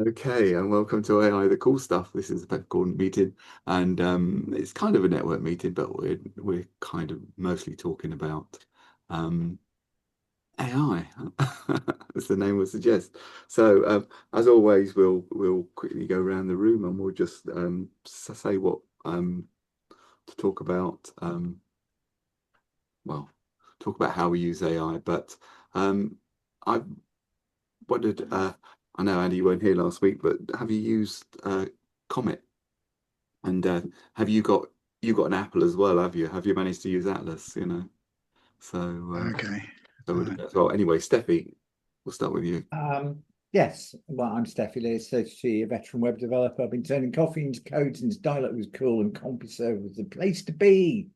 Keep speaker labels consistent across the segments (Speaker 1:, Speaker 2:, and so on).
Speaker 1: Okay, and welcome to AI, the cool stuff. This is a Peppercorn meeting, and it's kind of a network meeting, but we're kind of mostly talking about AI, as the name would suggest. So, as always, we'll quickly go around the room, and we'll just say what to talk about. Well, talk about how we use AI, but I wondered. I know Andy, you weren't here last week, but have you used Comet? And have you got an Apple as well, have you? Have you managed to use Atlas, So
Speaker 2: Okay.
Speaker 1: so we'll do that as well. Anyway, Steffi, we'll start with you.
Speaker 3: Yes, well, I'm Steffi Lee, a veteran web developer. I've been turning coffee into code since dial-up was cool and CompuServe was the place to be.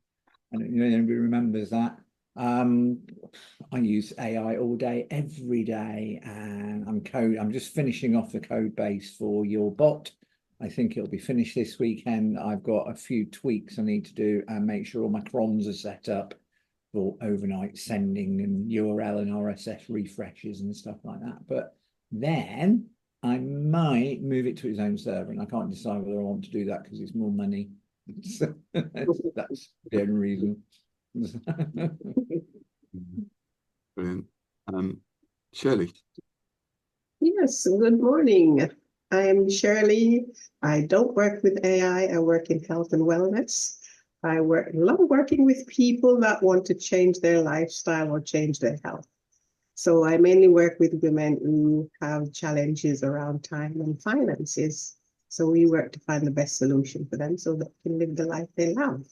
Speaker 3: And anybody remembers that. I use AI all day, every day, and I'm just finishing off the code base for your bot. I think it'll be finished this weekend. I've got a few tweaks I need to do and make sure all my crons are set up for overnight sending and URL and RSS refreshes and stuff like that. But then I might move it to its own server, and I can't decide whether I want to do that because it's more money. So that's the only reason.
Speaker 1: Brilliant. Shirley.
Speaker 4: Yes, good morning. I am Shirley. I don't work with AI. I work in health and wellness. Love working with people that want to change their lifestyle or change their health. So I mainly work with women who have challenges around time and finances. So we work to find the best solution for them so that they can live the life they love.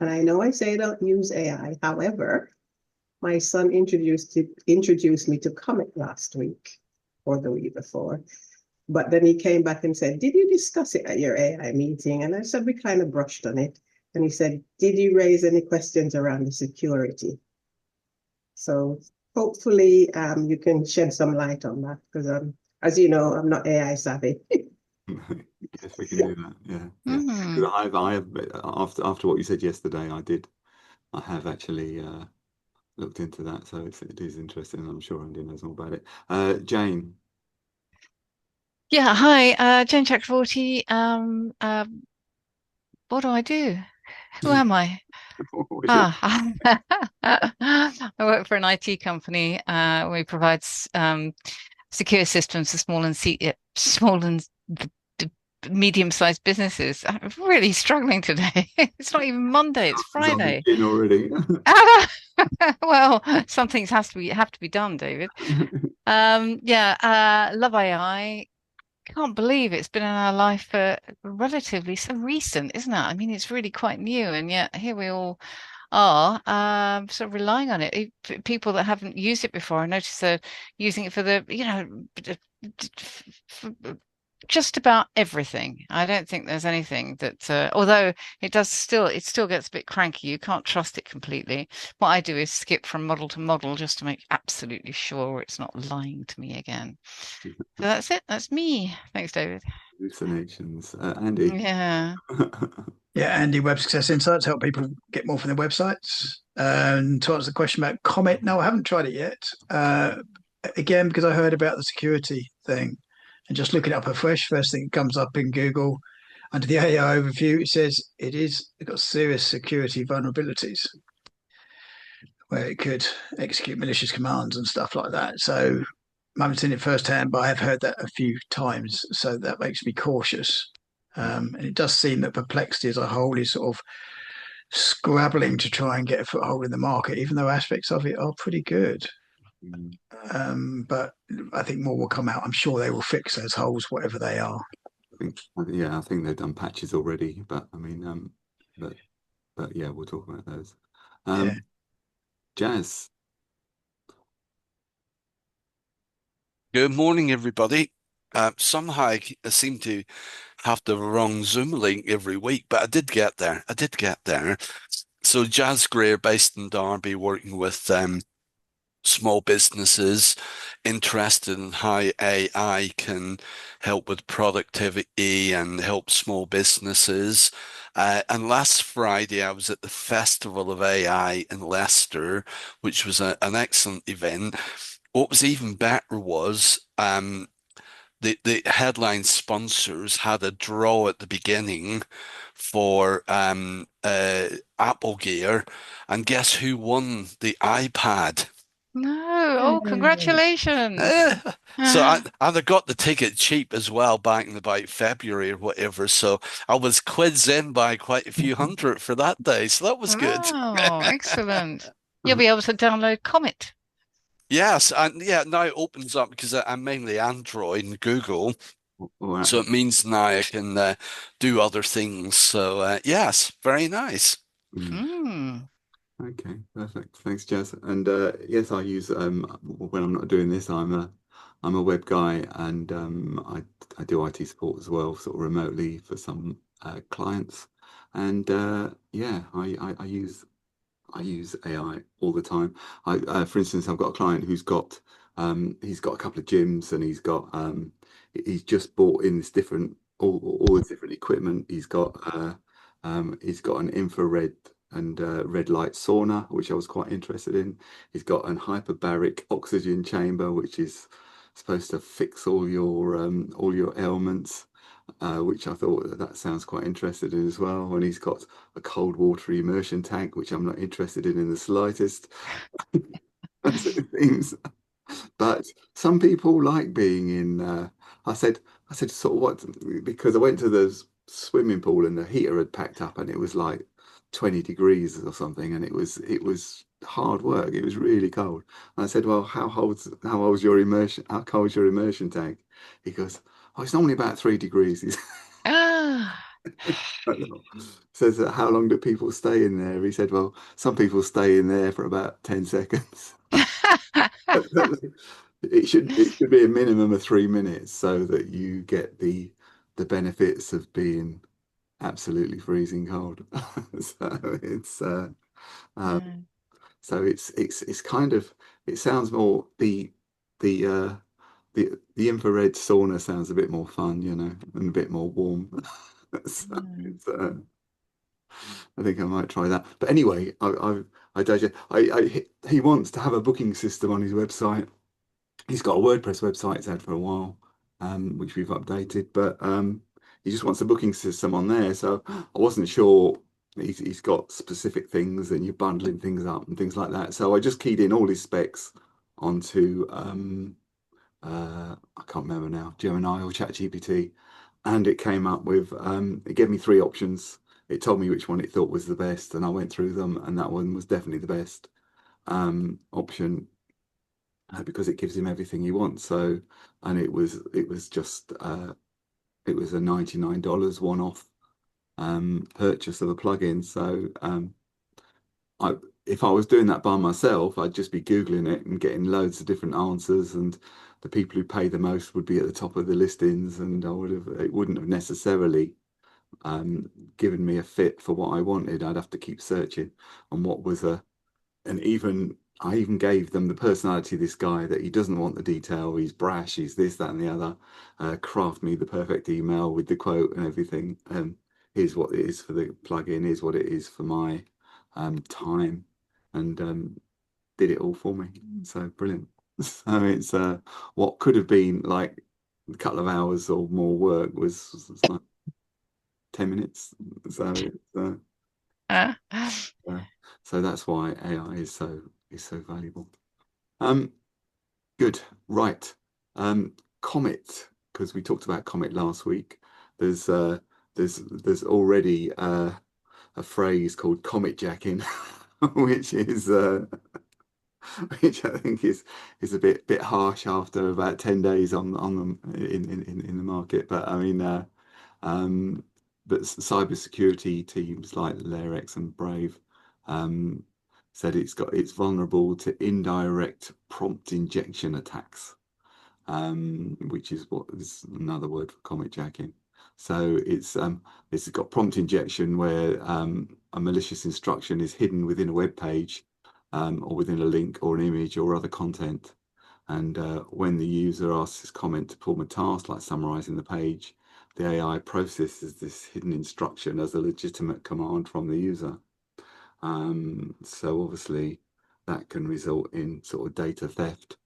Speaker 4: And I know I say I don't use AI. However, my son introduced me to Comet last week or the week before. But then he came back and said, "Did you discuss it at your AI meeting?" And I said, "We kind of brushed on it." And he said, "Did you raise any questions around the security?" So hopefully you can shed some light on that because as you know, I'm not AI savvy.
Speaker 1: Yes, we can do that. Yeah, yeah. 'Cause I have after what you said yesterday, I have actually looked into that, so it is interesting. I'm sure Andy knows more about it. Jane.
Speaker 5: Yeah, hi, Jane Chakravorty. What do I do? Who am I? I work for an IT company. We provide secure systems for small and medium-sized businesses. I'm really struggling today. It's not even Monday; it's Friday.
Speaker 1: Already.
Speaker 5: Well, some things have to be done, David. Love AI. Can't believe it's been in our life for relatively so recent, isn't it? I mean, it's really quite new, and yet here we all are sort of relying on it. People that haven't used it before, I notice they're using it for just about everything. I don't think there's anything that, although it still gets a bit cranky. You can't trust it completely. What I do is skip from model to model just to make absolutely sure it's not lying to me again. So that's it. That's me. Thanks, David.
Speaker 1: Hallucinations. Andy.
Speaker 5: Yeah.
Speaker 2: Yeah, Andy, Web Success Insights help people get more from their websites. And to answer the question about Comet, no, I haven't tried it yet. Again, because I heard about the security thing and just looking it up afresh, first thing that comes up in Google under the AEO overview, it says it's got serious security vulnerabilities where it could execute malicious commands and stuff like that. So I haven't seen it firsthand, but I have heard that a few times. So that makes me cautious. And it does seem that Perplexity as a whole is sort of scrabbling to try and get a foothold in the market, even though aspects of it are pretty good. But I think more will come out. I'm sure they will fix those holes, whatever they are.
Speaker 1: I think they've done patches already, but I mean, but yeah, we'll talk about those. Jazz.
Speaker 6: Good morning, everybody. Somehow I seem to have the wrong Zoom link every week, but I did get there. So Jazz Greer, based in Derby, working with small businesses, interested in how AI can help with productivity and help small businesses. And last Friday, I was at the Festival of AI in Leicester, which was an excellent event. what was even better was the headline sponsors had a draw at the beginning for Apple Gear, and guess who won the iPad?
Speaker 5: No. Oh, congratulations.
Speaker 6: Eh, So I got the ticket cheap as well back in about February or whatever. So I was quids in by quite a few hundred for that day. So that was good.
Speaker 5: Oh, excellent. You'll
Speaker 1: Uh,
Speaker 5: be able to download Comet.
Speaker 6: Yes, and yeah, now it opens up because I'm mainly Android and Google.
Speaker 1: or,
Speaker 6: So it means now I can do other things. So yes, very nice.
Speaker 1: mm.
Speaker 5: Mm.
Speaker 1: Okay, perfect. Thanks, Jazz. And yes, I use when I'm not doing this, I'm a web guy, and I do IT support as well, sort of remotely for some clients. And yeah, I use AI all the time. For instance, I've got a client who's got he's got a couple of gyms, and he's just bought in this different all this different equipment. He's got an infrared and red light sauna, which I was quite interested in. He's got an hyperbaric oxygen chamber, which is supposed to fix all your ailments, which I thought that sounds quite interested in as well. And he's got a cold water immersion tank, which I'm not interested in the slightest, as it seems. But some people like being in. I said, I said, sort of what? Because I went to the swimming pool and the heater had packed up, and it was like 20 degrees or something, and it was hard work. It was really cold. And I said, well, how old's your immersion? How cold's your immersion tank? He goes, oh, it's normally about 3 degrees.
Speaker 5: Ah.
Speaker 1: Says that how long do people stay in there? He said, well, some people stay in there for about 10 seconds. It should be a minimum of 3 minutes so that you get the benefits of being absolutely freezing cold. So it's um,
Speaker 5: Mm.
Speaker 1: it's kind of it sounds more the infrared sauna sounds a bit more fun, and a bit more warm. So
Speaker 5: Mm.
Speaker 1: it's I think I might try that. But anyway, I digest. He wants to have a booking system on his website. He's got a WordPress website he's had for a while, which we've updated, but he just wants a booking system on there. So I wasn't sure. He's got specific things, and you're bundling things up and things like that. So I just keyed in all his specs onto I can't remember now, Gemini or ChatGPT, and it came up with it gave me three options. It told me which one it thought was the best, and I went through them, and that one was definitely the best option, because it gives him everything he wants. So, and it was just it was a $99 one-off purchase of a plugin. So I if I was doing that by myself, I'd just be Googling it and getting loads of different answers, and the people who pay the most would be at the top of the listings, and it wouldn't have necessarily um, given me a fit for what I wanted. I'd have to keep searching on what was and even I even gave them the personality of this guy, that he doesn't want the detail, he's brash, he's this, that, and the other. Craft me the perfect email with the quote and everything. Here's what it is for the plugin, here's what it is for my time, and did it all for me. So brilliant. So it's what could have been like a couple of hours or more work was like 10 minutes. So
Speaker 5: Ah.
Speaker 1: uh, so that's why AI is so valuable. Um, good. Right. Comet, because we talked about Comet last week. There's there's already a phrase called comet jacking, which is which I think is a bit harsh after about 10 days on them in the market. But I mean, um, but cybersecurity teams like Larex and Brave um, said it's vulnerable to indirect prompt injection attacks, which is what is another word for comet jacking. So it's got prompt injection where a malicious instruction is hidden within a web page, or within a link or an image or other content. And when the user asks his comment to perform a task like summarizing the page, the AI processes this hidden instruction as a legitimate command from the user. So obviously that can result in sort of data theft.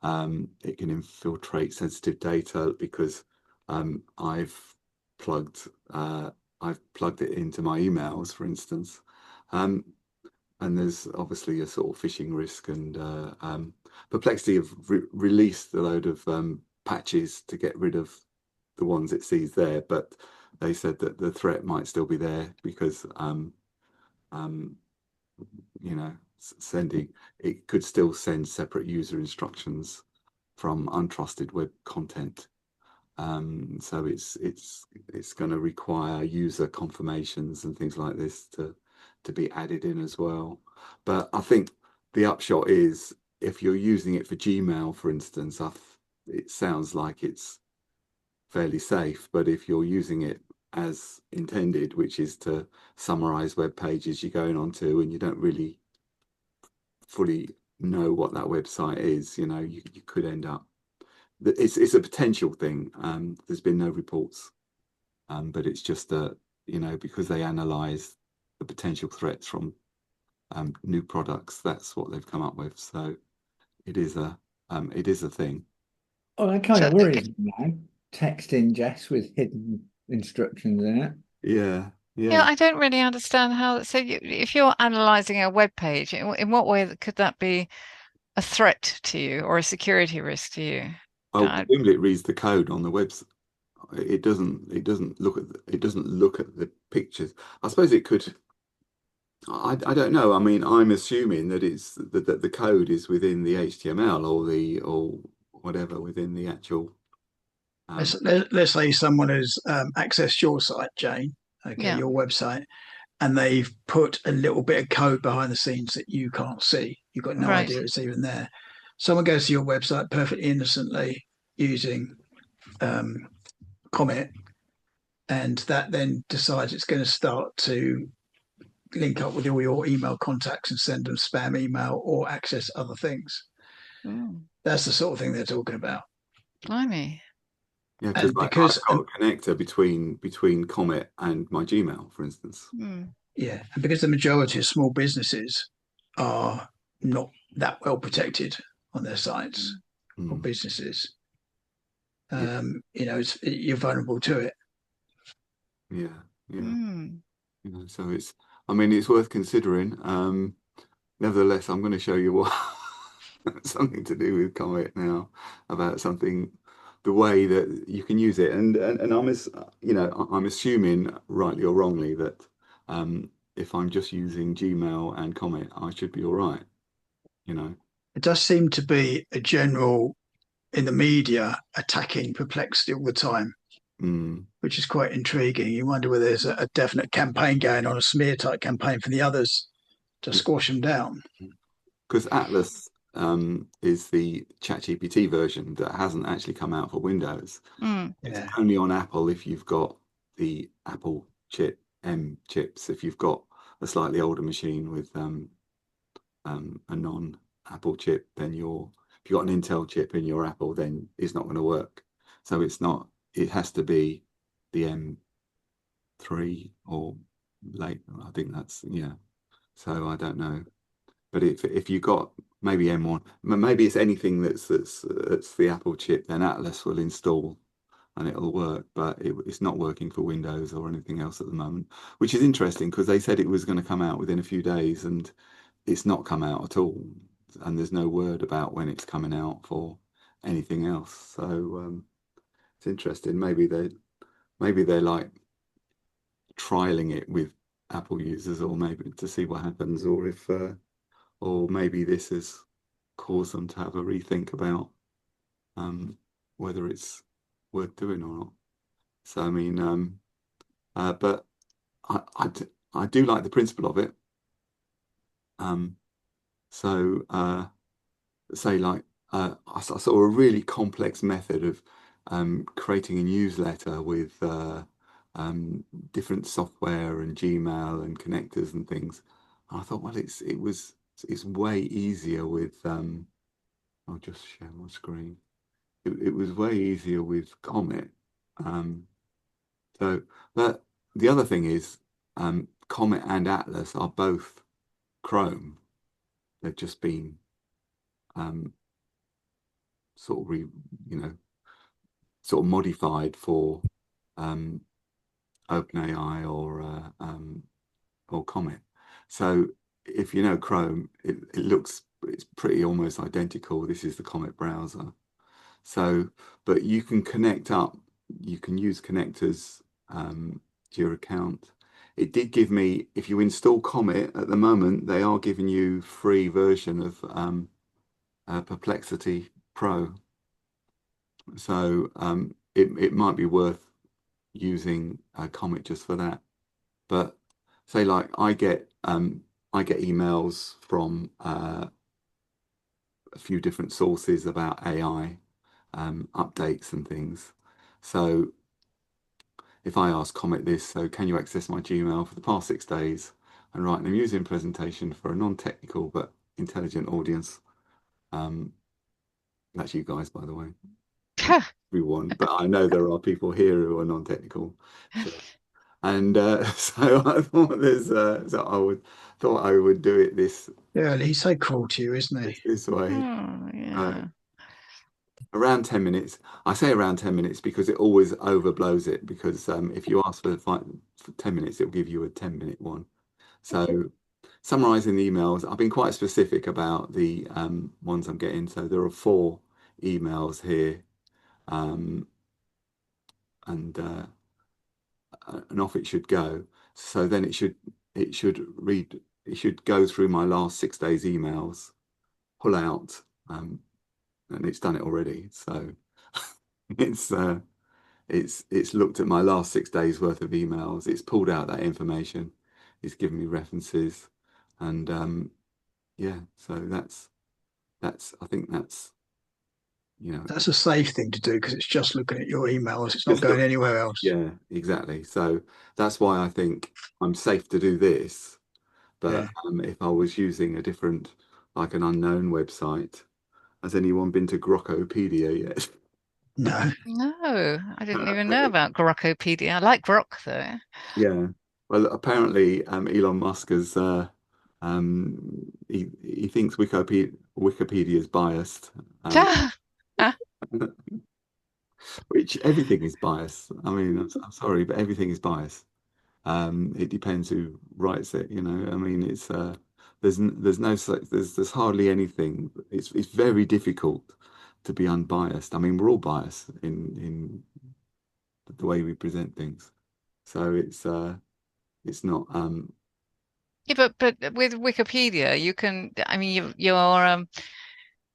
Speaker 1: It can infiltrate sensitive data because I've plugged it into my emails, for instance. And there's obviously a sort of phishing risk, and Perplexity have released a load of patches to get rid of the ones it sees there, but they said that the threat might still be there because you know, it could still send separate user instructions from untrusted web content. So it's going to require user confirmations and things like this to be added in as well. But I think the upshot is, if you're using it for Gmail, for instance, it sounds like it's fairly safe. But if you're using it as intended, which is to summarize web pages you're going onto, and you don't really fully know what that website is, you could end up. It's a potential thing. There's been no reports, but it's just that, because they analyze the potential threats from new products, that's what they've come up with. So it is a thing.
Speaker 3: Oh, that kind
Speaker 5: So,
Speaker 3: of worries me now. Text ingest with hidden instructions in it.
Speaker 1: Yeah.
Speaker 5: yeah, I don't really understand how. So, if you're analyzing a web page, in what way could that be a threat to you or a security risk to you?
Speaker 1: Well, presumably it reads the code on the website. It doesn't look at the pictures. I suppose it could. I don't know. I mean, I'm assuming that that the code is within the HTML or whatever within the actual.
Speaker 2: Let's say someone has accessed your site, Jane,
Speaker 5: Yeah.
Speaker 2: your website, and they've put a little bit of code behind the scenes that you can't see. You've got no
Speaker 5: Right.
Speaker 2: idea it's even there. Someone goes to your website perfectly innocently using Comet, and that then decides it's going to start to link up with all your email contacts and send them spam email or access other things. That's the sort of thing they're talking about.
Speaker 5: Blimey.
Speaker 1: Yeah,
Speaker 2: And
Speaker 1: because I've got a connector between Comet and my Gmail, for instance.
Speaker 2: Yeah, and because the majority of small businesses are not that well protected on their sites or businesses, you're vulnerable to it.
Speaker 1: Yeah. So it's worth considering. Nevertheless, I'm going to show you what something to do with Comet now, about the way that you can use it, and I'm assuming, rightly or wrongly, that if I'm just using Gmail and Comet, I should be all right.
Speaker 2: It does seem to be a general in the media attacking Perplexity all the time, which is quite intriguing. You wonder whether there's a definite campaign going on, a smear type campaign for the others to squash them down.
Speaker 1: Because Atlas is the ChatGPT version that hasn't actually come out for Windows. It's only on Apple if you've got the Apple chips. If you've got a slightly older machine with a non-Apple chip, then if you've got an Intel chip in your Apple, then it's not going to work. So it has to be the M3 or late. I think that's, so I don't know. But if you got maybe M1, maybe it's anything that's the Apple chip, then Atlas will install and it'll work. But it's not working for Windows or anything else at the moment, which is interesting because they said it was going to come out within a few days, and it's not come out at all. And there's no word about when it's coming out for anything else. So it's interesting. Maybe they're like trialing it with Apple users, or maybe to see what happens, or if. Or maybe this has caused them to have a rethink about whether it's worth doing or not. So I mean, but I do like the principle of it. Say like I saw a really complex method of creating a newsletter with different software and Gmail and connectors and things. And I thought, well, it's way easier with I'll just share my screen. It was way easier with Comet. But the other thing is Comet and Atlas are both Chrome. They've just been sort of sort of modified for OpenAI or Comet. So if you know Chrome, it's pretty almost identical. This is the Comet browser. So, but you can connect up, you can use connectors to your account. It did give me, if you install Comet at the moment, they are giving you free version of Perplexity Pro. So it might be worth using Comet just for that. But say like I get emails from a few different sources about AI updates and things. So if I ask Comet this, so can you access my Gmail for the past 6 days and write an amusing presentation for a non-technical but intelligent audience? That's you guys, by the way. Everyone, but I know there are people here who are non-technical. So, and so I thought thought I would do it
Speaker 2: Yeah, he's so cruel to you, isn't he?
Speaker 1: this way.
Speaker 5: Oh, yeah.
Speaker 1: Around 10 minutes. I say around 10 minutes because it always overblows it, because if you ask for 10 minutes, it'll give you a 10-minute one. So summarizing the emails, I've been quite specific about the ones I'm getting. So there are 4 emails here, and off it should go. So then it should go through my last 6 days emails, pull out, and it's done it already. So it's it's looked at my last 6 days worth of emails. It's pulled out that information. It's given me references, and yeah. So that's I think that's
Speaker 2: That's a safe thing to do because it's just looking at your emails. It's not
Speaker 1: just
Speaker 2: going
Speaker 1: look.
Speaker 2: anywhere else.
Speaker 1: Yeah, exactly. So that's why I think I'm safe to do this. But
Speaker 2: Yeah.
Speaker 1: if I was using a different, like an unknown website, has anyone been to Grokkopedia yet?
Speaker 2: No.
Speaker 5: No, I didn't even know about Grokkopedia. I like Grok though.
Speaker 1: Yeah. Well, apparently, Elon Musk has he thinks Wikipedia is biased, which everything is biased. I mean, I'm sorry, but everything is biased. It depends who writes it. I mean, it's there's no there's hardly anything. It's very difficult to be unbiased. I mean, we're all biased in the way we present things. So it's not
Speaker 5: Yeah, but with Wikipedia, you can. I mean,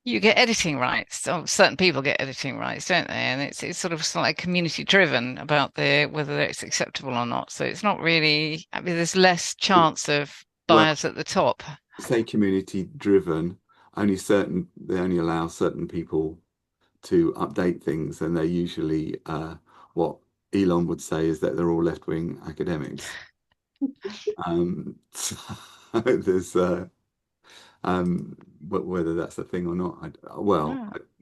Speaker 5: you get editing rights. So certain people get editing rights, don't they? And it's sort of like community driven about whether it's acceptable or not. So it's not really. I mean, there's less chance of
Speaker 1: well,
Speaker 5: bias at the top.
Speaker 1: say community driven. They only allow certain people to update things, and they're usually what Elon would say is that they're all left-wing academics. So there's whether that's a thing or not. Well,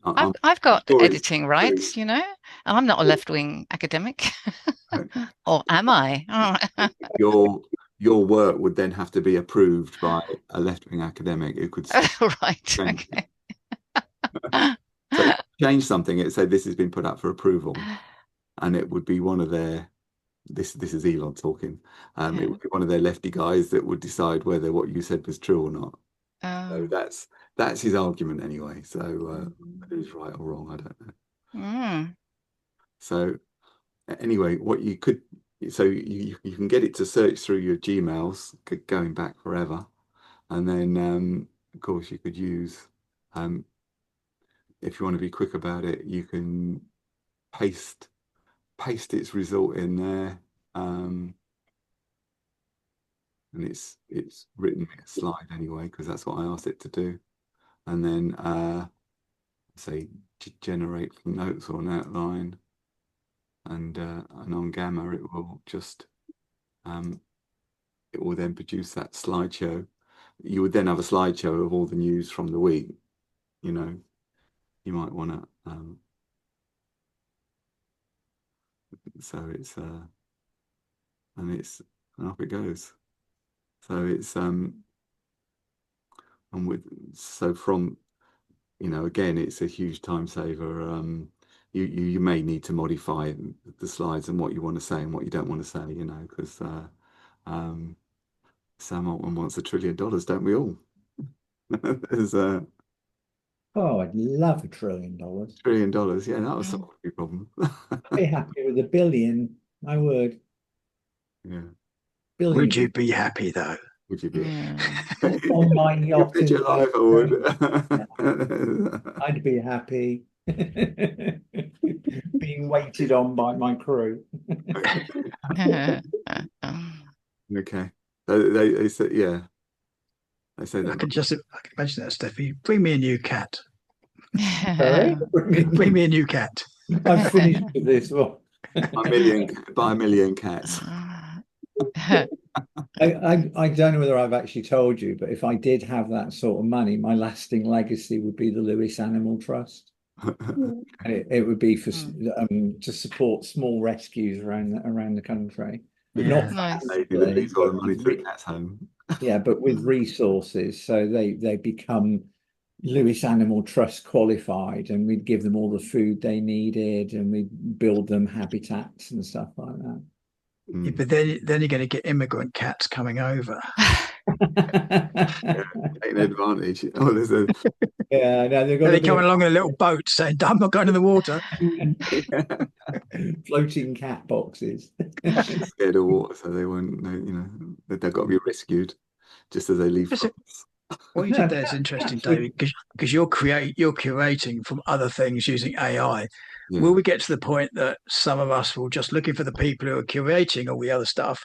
Speaker 5: Mm.
Speaker 1: I'm
Speaker 5: I've got
Speaker 1: sure it's
Speaker 5: editing
Speaker 1: true.
Speaker 5: rights, and I'm not a left-wing academic, or am I? Oh.
Speaker 1: Your work would then have to be approved by a left-wing academic who could
Speaker 5: Right.
Speaker 1: change it.
Speaker 5: Okay.
Speaker 1: So if you change something, it said this has been put up for approval, and it would be one of their this is Elon talking. It would be one of their lefty guys that would decide whether what you said was true or not. So
Speaker 5: Oh.
Speaker 1: that's his argument anyway. So whether he's right or wrong, I don't know.
Speaker 5: Mm.
Speaker 1: So anyway, what you could so you can get it to search through your Gmails going back forever, and then of course you could use if you want to be quick about it, you can paste its result in there, and it's written me a slide anyway because that's what I asked it to do, and then say generate from notes or an outline, and on Gamma it will then produce that slideshow. You would then have a slideshow of all the news from the week. You might want to so it's and off it goes. So it's and with so from you know, again, it's a huge time saver. You may need to modify the slides and what you want to say and what you don't want to say, you know, because um, Sam Altman wants $1 trillion, don't we all? There's a
Speaker 3: Oh, I'd love $1 trillion.
Speaker 1: $1 trillion. Yeah, that was
Speaker 5: Mm.
Speaker 1: solve a problem.
Speaker 3: I'd be happy with $1 billion. I would.
Speaker 1: Yeah.
Speaker 3: Billion.
Speaker 2: Would you be happy though?
Speaker 1: Would you be?
Speaker 5: Yeah.
Speaker 3: On my
Speaker 1: You
Speaker 3: yacht
Speaker 1: bet
Speaker 3: in
Speaker 1: your life I would.
Speaker 3: I'd be happy being waited on by my crew.
Speaker 1: Okay. They said, yeah, they say
Speaker 2: I
Speaker 1: that.
Speaker 2: can imagine that, Steffi. Bring me a new cat.
Speaker 3: Sorry?
Speaker 2: Bring me a new cat.
Speaker 3: I've finished with this one.
Speaker 1: Buy a million cats.
Speaker 3: I don't know whether I've actually told you, but if I did have that sort of money, my lasting legacy would be the Lewis Animal Trust. And it would be for to support small rescues around the country.
Speaker 2: Yeah.
Speaker 3: Not
Speaker 5: Nice.
Speaker 1: They
Speaker 3: financially,
Speaker 1: lose all the
Speaker 3: but
Speaker 1: money to the cat's home.
Speaker 3: yeah, but with resources. So they become Lewis Animal Trust qualified, and we'd give them all the food they needed, and we'd build them habitats and stuff like that.
Speaker 2: Yeah, but then you're going to get immigrant cats coming over.
Speaker 1: Yeah, taking advantage. Oh, there's a
Speaker 3: Yeah, no, they've got
Speaker 2: They're
Speaker 3: a bit
Speaker 2: coming
Speaker 3: of
Speaker 2: along in a little boat saying, I'm not going in the water.
Speaker 3: floating cat boxes.
Speaker 1: scared of water, so they won't. You know, they've got to be rescued just as they leave
Speaker 2: That's it.
Speaker 1: France.
Speaker 2: What you did there is interesting, David, because you're curating from other things using AI.
Speaker 1: Yeah,
Speaker 2: Will we get to the point that some of us will just looking for the people who are curating all the other stuff,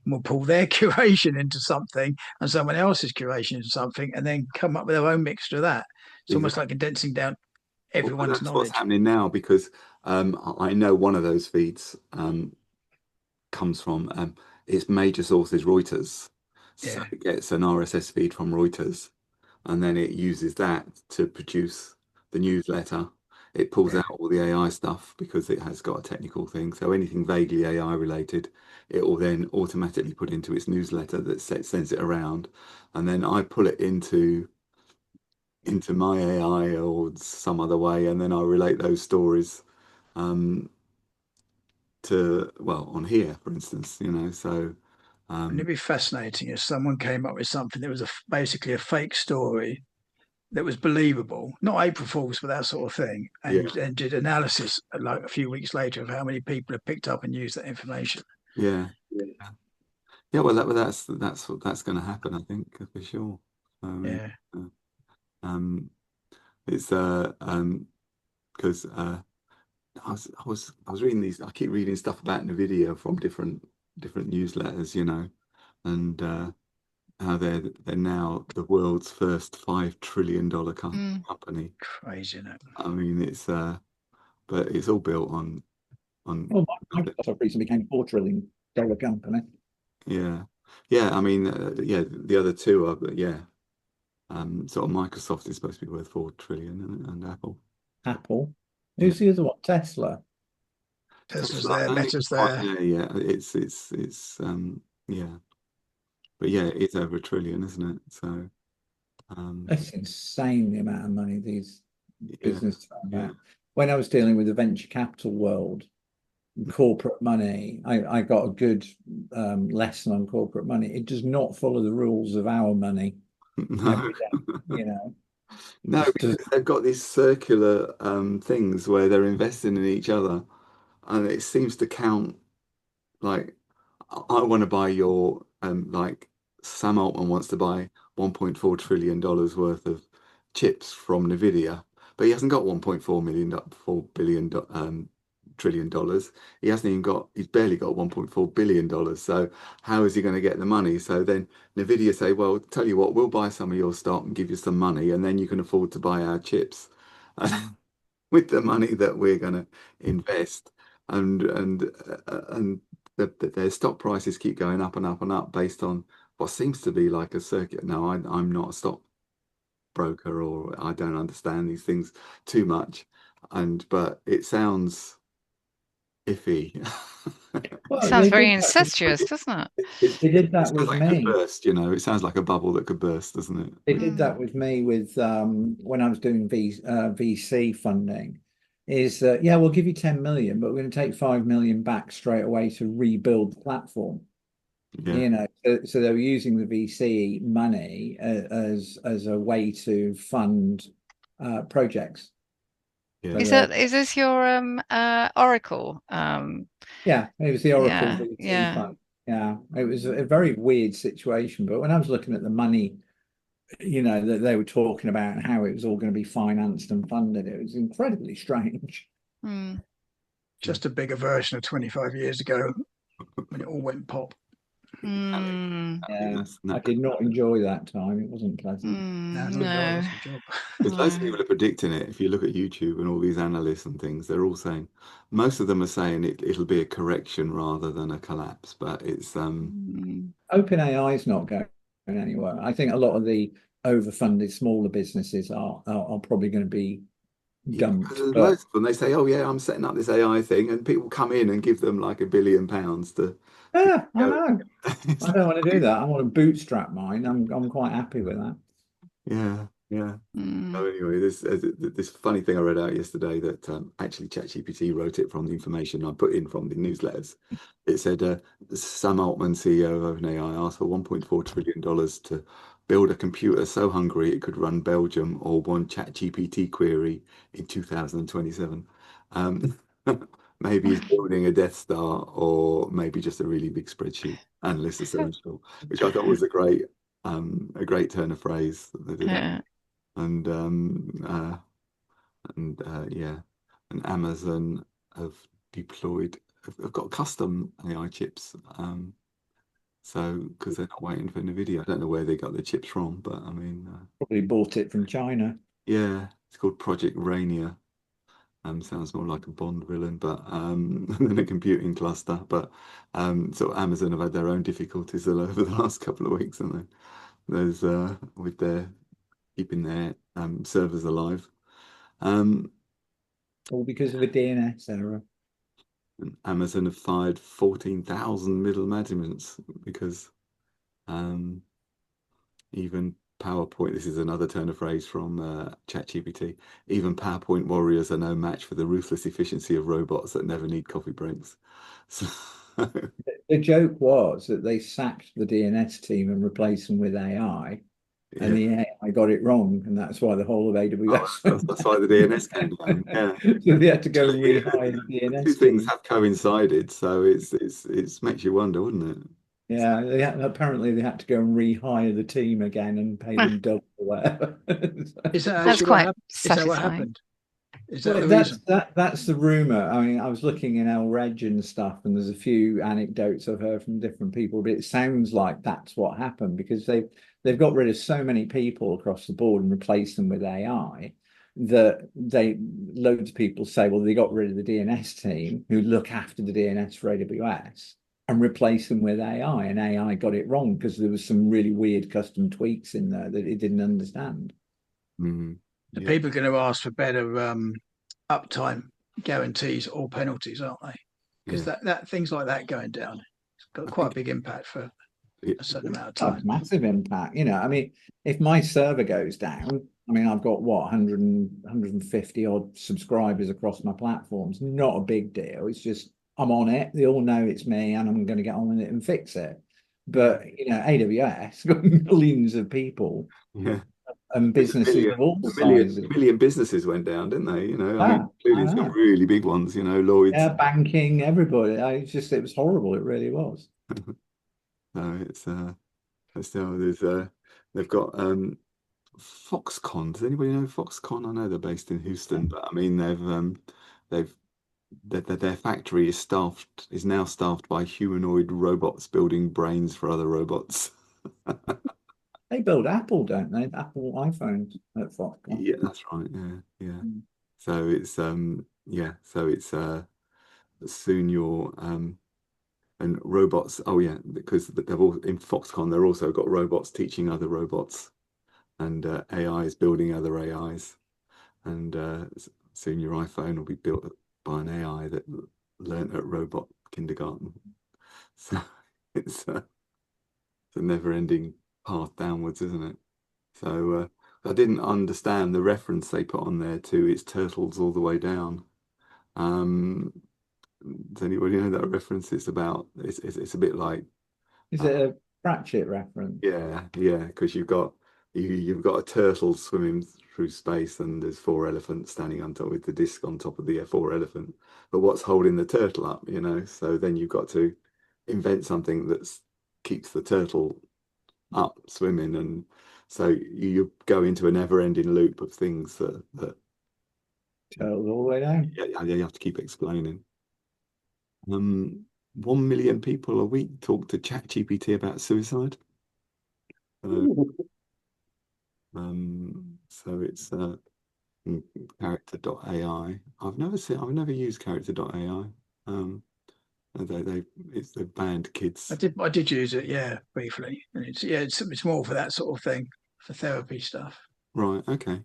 Speaker 2: and will pull their curation into something and someone else's curation into something, and then come up with their own mixture of that? It's almost
Speaker 1: exactly.
Speaker 2: like condensing down
Speaker 1: Well,
Speaker 2: everyone's
Speaker 1: that's what's
Speaker 2: knowledge.
Speaker 1: happening now because I know one of those feeds comes from its major source is Reuters, so
Speaker 2: Yeah,
Speaker 1: it gets an RSS feed from Reuters, and then it uses that to produce the newsletter. It pulls
Speaker 2: yeah.
Speaker 1: out all the AI stuff because it has got a technical thing. So anything vaguely AI related, it will then automatically put into its newsletter that sends it around, and then I pull it into my AI or some other way, and then I relate those stories um, to, well, on here, for instance, you know. So
Speaker 2: And it'd be fascinating if someone came up with something that was basically a fake story that was believable, not April Fools, but that sort of thing,
Speaker 1: yeah,
Speaker 2: and did analysis like a few weeks later of how many people have picked up and used that information.
Speaker 1: yeah, yeah. Well, that's going to happen, I think, for sure. I mean,
Speaker 2: Yeah.
Speaker 1: uh, um, it's because I was reading these. I keep reading stuff about Nvidia from different newsletters, you know, and how they're now the world's first $5 trillion company.
Speaker 2: Crazy, isn't it?
Speaker 1: I mean, but it's all built on
Speaker 3: Well, Microsoft recently became $4 trillion company.
Speaker 1: yeah, yeah. I mean, yeah, the other two are, but yeah, sort of Microsoft is supposed to be worth 4 trillion, and Apple.
Speaker 3: Apple.
Speaker 1: Yeah,
Speaker 3: Who's the other one? Tesla.
Speaker 2: Tesla's
Speaker 1: Tesla,
Speaker 2: there,
Speaker 1: I ain't
Speaker 2: Meta's
Speaker 1: quite
Speaker 2: there.
Speaker 1: there yet. It's yeah, but yeah, it's over 1 trillion, isn't it? So
Speaker 3: It's insane the amount of money these
Speaker 1: yeah,
Speaker 3: businesses throw
Speaker 1: yeah.
Speaker 3: about. When I was dealing with the venture capital world, corporate money, I got a good lesson on corporate money. It does not follow the rules of our money
Speaker 1: No,
Speaker 3: every day, you know.
Speaker 1: no,
Speaker 3: Just
Speaker 1: because
Speaker 3: does
Speaker 1: they've got these circular things where they're investing in each other, and it seems to count. Like, I want to buy your like Sam Altman wants to buy $1.4 trillion worth of chips from Nvidia, but he hasn't got 1.4 million, 4 billion trillion dollars. He hasn't even got, he's barely got $1.4 billion. So how is he going to get the money? So then Nvidia say, well, tell you what, we'll buy some of your stock and give you some money, and then you can afford to buy our chips. With the money that we're going to invest, and their stock prices keep going up and up and up based on what seems to be like a circuit. Now, I'm not a stock broker, or I don't understand these things too much, but it sounds iffy.
Speaker 3: Well,
Speaker 5: Sounds
Speaker 3: they
Speaker 5: very
Speaker 3: did that with,
Speaker 5: incestuous, doesn't it?
Speaker 1: It,
Speaker 3: they did
Speaker 1: it
Speaker 3: that
Speaker 1: sounds
Speaker 3: with
Speaker 1: like it could
Speaker 3: me.
Speaker 1: burst, you know. It sounds like a bubble that could burst, doesn't it?
Speaker 3: They did that with me with when I was doing VC funding. Is that yeah, we'll give you 10 million, but we're going to take 5 million back straight away to rebuild the platform.
Speaker 1: Yeah,
Speaker 3: So they were using the VC money as a way to fund projects.
Speaker 1: yeah.
Speaker 3: So
Speaker 5: Is this your Oracle?
Speaker 3: yeah, it was the Oracle
Speaker 5: Yeah,
Speaker 3: VC
Speaker 5: yeah.
Speaker 3: fund. Yeah, it was a very weird situation. But when I was looking at the money, that they were talking about how it was all going to be financed and funded, it was incredibly strange.
Speaker 5: Mm.
Speaker 2: Just a bigger version of 25 years ago when it all went pop.
Speaker 5: Mm.
Speaker 3: Yeah, I
Speaker 1: That
Speaker 3: did not enjoy that time. It wasn't pleasant.
Speaker 2: No,
Speaker 5: Mm.
Speaker 2: not at all.
Speaker 5: No.
Speaker 2: That's the job.
Speaker 1: because loads of
Speaker 5: No.
Speaker 1: people are predicting it. If you look at YouTube and all these analysts and things, they're all saying, most of them are saying it'll be a correction rather than a collapse. But it's
Speaker 5: Mm.
Speaker 3: OpenAI is not going anywhere. I think a lot of the overfunded smaller businesses are probably going to be
Speaker 1: yeah, because
Speaker 3: dumped.
Speaker 1: there's
Speaker 3: But
Speaker 1: loads of them. They say, oh yeah, I'm setting up this AI thing, and people come in and give them like £1 billion to
Speaker 3: yeah, I
Speaker 1: go.
Speaker 3: know. I don't want to do that. I want to bootstrap mine. I'm quite happy with that.
Speaker 1: Yeah, yeah.
Speaker 5: Mm.
Speaker 1: So anyway, this funny thing I read out yesterday that actually ChatGPT wrote it from the information I put in from the newsletters. It said Sam Altman, CEO of OpenAI, asked for $1.4 trillion to build a computer so hungry it could run Belgium or one ChatGPT query in 2027. Um, maybe he's building a Death Star or maybe just a really big spreadsheet. Analysts are so unsure, which I thought was a great turn of phrase that they did that.
Speaker 5: Yeah.
Speaker 1: And yeah, and Amazon have have got custom AI chips. So because they're not waiting for NVIDIA, I don't know where they got the chips from, but I mean,
Speaker 3: Probably bought it from China.
Speaker 1: yeah, it's called Project Rainier. Sounds more like a Bond villain, but than a computing cluster. But so Amazon have had their own difficulties over the last couple of weeks, haven't they? There's with their keeping their servers alive. Um,
Speaker 3: All because of a DNS error.
Speaker 1: Amazon have fired 14,000 middle managements because um, even PowerPoint, this is another turn of phrase from ChatGPT, even PowerPoint warriors are no match for the ruthless efficiency of robots that never need coffee breaks. So,
Speaker 3: The joke was that they sacked the DNS team and replaced them with AI, and
Speaker 1: yeah.
Speaker 3: the AI got it wrong, and that's why the whole of
Speaker 1: Oh,
Speaker 3: AWS
Speaker 1: that's,
Speaker 3: went
Speaker 1: that's why the DNS came down.
Speaker 3: down.
Speaker 1: Yeah.
Speaker 3: So they had to go and
Speaker 1: Actually, yeah,
Speaker 3: rehire the
Speaker 1: the two
Speaker 3: DNS
Speaker 1: things
Speaker 3: team.
Speaker 1: have coincided, so it's makes you wonder, wouldn't it?
Speaker 3: Yeah, apparently they had to go and rehire the team again and pay them double or whatever.
Speaker 2: Is that
Speaker 5: That's
Speaker 2: actually what
Speaker 5: quite
Speaker 2: happened? Is that what
Speaker 5: satisfying.
Speaker 2: happened? Is that
Speaker 3: Well,
Speaker 2: the reason?
Speaker 3: that's the rumor. I mean, I was looking in El Reg and stuff, and there's a few anecdotes I've heard from different people, but it sounds like that's what happened because they've got rid of so many people across the board and replaced them with AI that loads of people say, well, they got rid of the DNS team who look after the DNS for AWS and replaced them with AI, and AI got it wrong because there was some really weird custom tweaks in there that it didn't understand.
Speaker 1: Mm,
Speaker 2: The
Speaker 1: yeah,
Speaker 2: people are going to ask for better uptime guarantees or penalties, aren't they? Because
Speaker 1: yeah,
Speaker 2: that things like that going down, it's got
Speaker 1: I
Speaker 2: quite a
Speaker 1: think
Speaker 2: big impact for
Speaker 1: it,
Speaker 2: a certain amount of
Speaker 3: Oh,
Speaker 2: time.
Speaker 3: massive impact. I mean, if my server goes down, I mean, I've got what 150 odd subscribers across my platforms. Not a big deal. It's just I'm on it. They all know it's me, and I'm going to get on with it and fix it. But AWS got millions of people
Speaker 1: yeah.
Speaker 3: and
Speaker 1: There's
Speaker 3: businesses of all
Speaker 1: a million,
Speaker 3: sizes.
Speaker 1: million businesses went down, didn't they? I mean,
Speaker 3: Ah, I
Speaker 1: including some
Speaker 3: know.
Speaker 1: really big ones, Lloyd's.
Speaker 3: Yeah, banking, everybody. It was horrible. It really was.
Speaker 1: So it's still they've got Foxconn. Does anybody know Foxconn? I know they're based in Houston, but I mean they've their factory is now staffed by humanoid robots building brains for other robots.
Speaker 3: They build Apple, don't they? Apple iPhones at Foxconn.
Speaker 1: Yeah, that's right. Yeah, yeah.
Speaker 3: Mm.
Speaker 1: So it's yeah, so it's soon your and robots. Oh yeah, because they've all in Foxconn they're also got robots teaching other robots, and AI is building other AIs, and soon your iPhone will be built by an AI that learned at robot kindergarten. So it's a never-ending path downwards, isn't it? So I didn't understand the reference they put on there to "It's turtles all the way down." Does anybody know that reference? It's about it's a bit like
Speaker 3: Is it a Pratchett reference?
Speaker 1: yeah, because you've got a turtle swimming through space, and there's four elephants standing on top with the disc on top of the four elephant. But what's holding the turtle up? So then you've got to invent something that keeps the turtle up swimming, and so you go into a never-ending loop of things that
Speaker 3: Turtles all the way down.
Speaker 1: yeah, you have to keep explaining. 1 million people a week talk to ChatGPT about suicide. So it's character.ai. I've never used character.ai. They've banned kids.
Speaker 2: I did use it, yeah, briefly, and it's more for that sort of thing, for therapy stuff.
Speaker 1: Right, okay.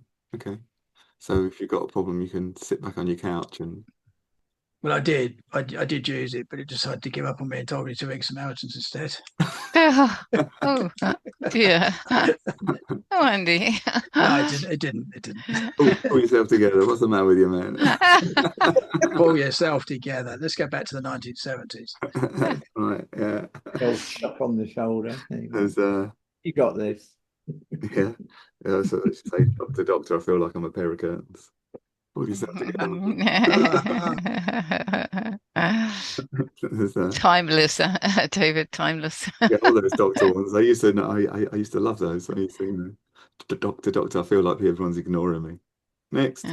Speaker 1: So if you've got a problem, you can sit back on your couch and
Speaker 2: Well, I did use it, but it decided to give up on me and told me to ring Samaritans instead.
Speaker 5: Oh, dear. Oh, Andy.
Speaker 2: No, it didn't.
Speaker 1: pull yourself together. What's the matter with you, man?
Speaker 2: Pull yourself together. Let's go back to the 1970s.
Speaker 1: Right, yeah.
Speaker 3: Old shot on the shoulder.
Speaker 1: There's
Speaker 3: You got this.
Speaker 1: yeah. So I should say, doctor, I feel like I'm a pair of curtains. Pull yourself together. There's,
Speaker 5: Timeless, David, timeless.
Speaker 1: yeah, all those doctor ones. I used to know, I used to love those. I used to, doctor, I feel like everyone's ignoring me. Next.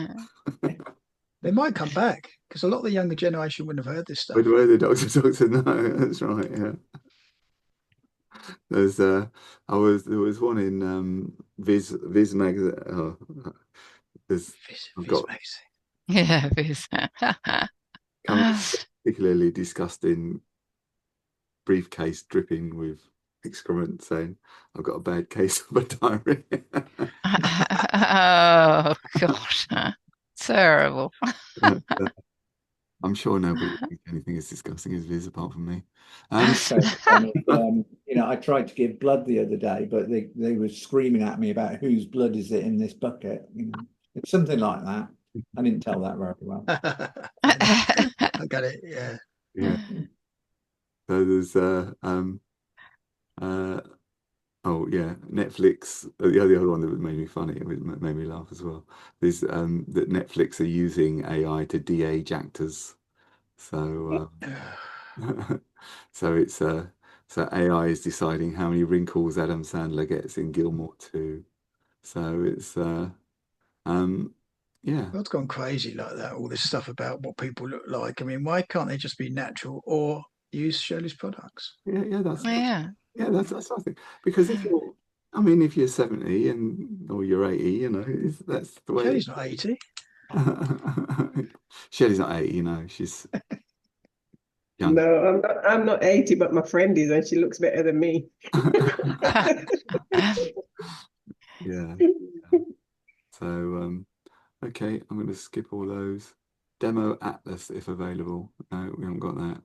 Speaker 2: They might come back because a lot of the younger generation wouldn't have heard this stuff.
Speaker 1: Where the doctor? No, that's right. Yeah. There was one in Viz magazine. Oh, I've got
Speaker 5: magazine. Yeah, Viz.
Speaker 1: particularly disgusting briefcase dripping with excrement, saying I've got a bad case of a diarrhea.
Speaker 5: Oh gosh, terrible.
Speaker 1: I'm sure nobody thinks anything as disgusting as Viz apart from me.
Speaker 3: I tried to give blood the other day, but they were screaming at me about whose blood is it in this bucket. It's something like that. I didn't tell that very well.
Speaker 2: I got it. Yeah.
Speaker 1: Yeah. So there's oh yeah, Netflix. The other one that made me funny, it made me laugh as well, is that Netflix are using AI to de-age actors. So so it's so AI is deciding how many wrinkles Adam Sandler gets in Gilmore 2. So it's yeah.
Speaker 2: God's gone crazy like that. All this stuff about what people look like. I mean, why can't they just be natural or use Shirley's products?
Speaker 1: Yeah,
Speaker 5: Yeah.
Speaker 1: that's I think, because if you're 70 or you're 80, that's the way.
Speaker 2: Shirley's not 80.
Speaker 1: Shelley's not 80, she's young.
Speaker 4: No, I'm not 80, but my friend is, and she looks better than me.
Speaker 1: Yeah. So okay, I'm going to skip all those. Demo Atlas if available. No, we haven't got that.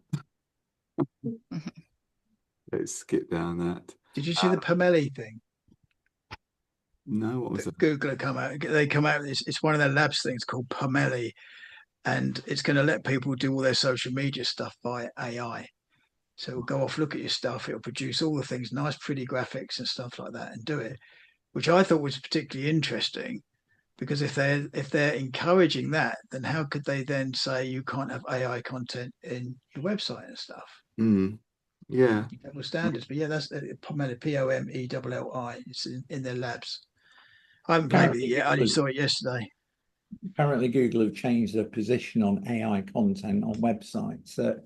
Speaker 1: Let's skip down that.
Speaker 2: Did you see the Pomeli thing?
Speaker 1: No, what was it?
Speaker 2: Google come out. They come out with this. It's one of their labs things called Pomeli, and it's going to let people do all their social media stuff by AI. So it'll go off, look at your stuff. It'll produce all the things, nice, pretty graphics and stuff like that, and do it, which I thought was particularly interesting. Because if they're encouraging that, then how could they then say you can't have AI content in your website and stuff?
Speaker 1: Yeah.
Speaker 2: Double standards. But yeah, that's Pomeli, Pomeli. It's in their labs. I haven't played with it yet. I only saw it yesterday.
Speaker 3: Apparently, Google have changed their position on AI content on websites. So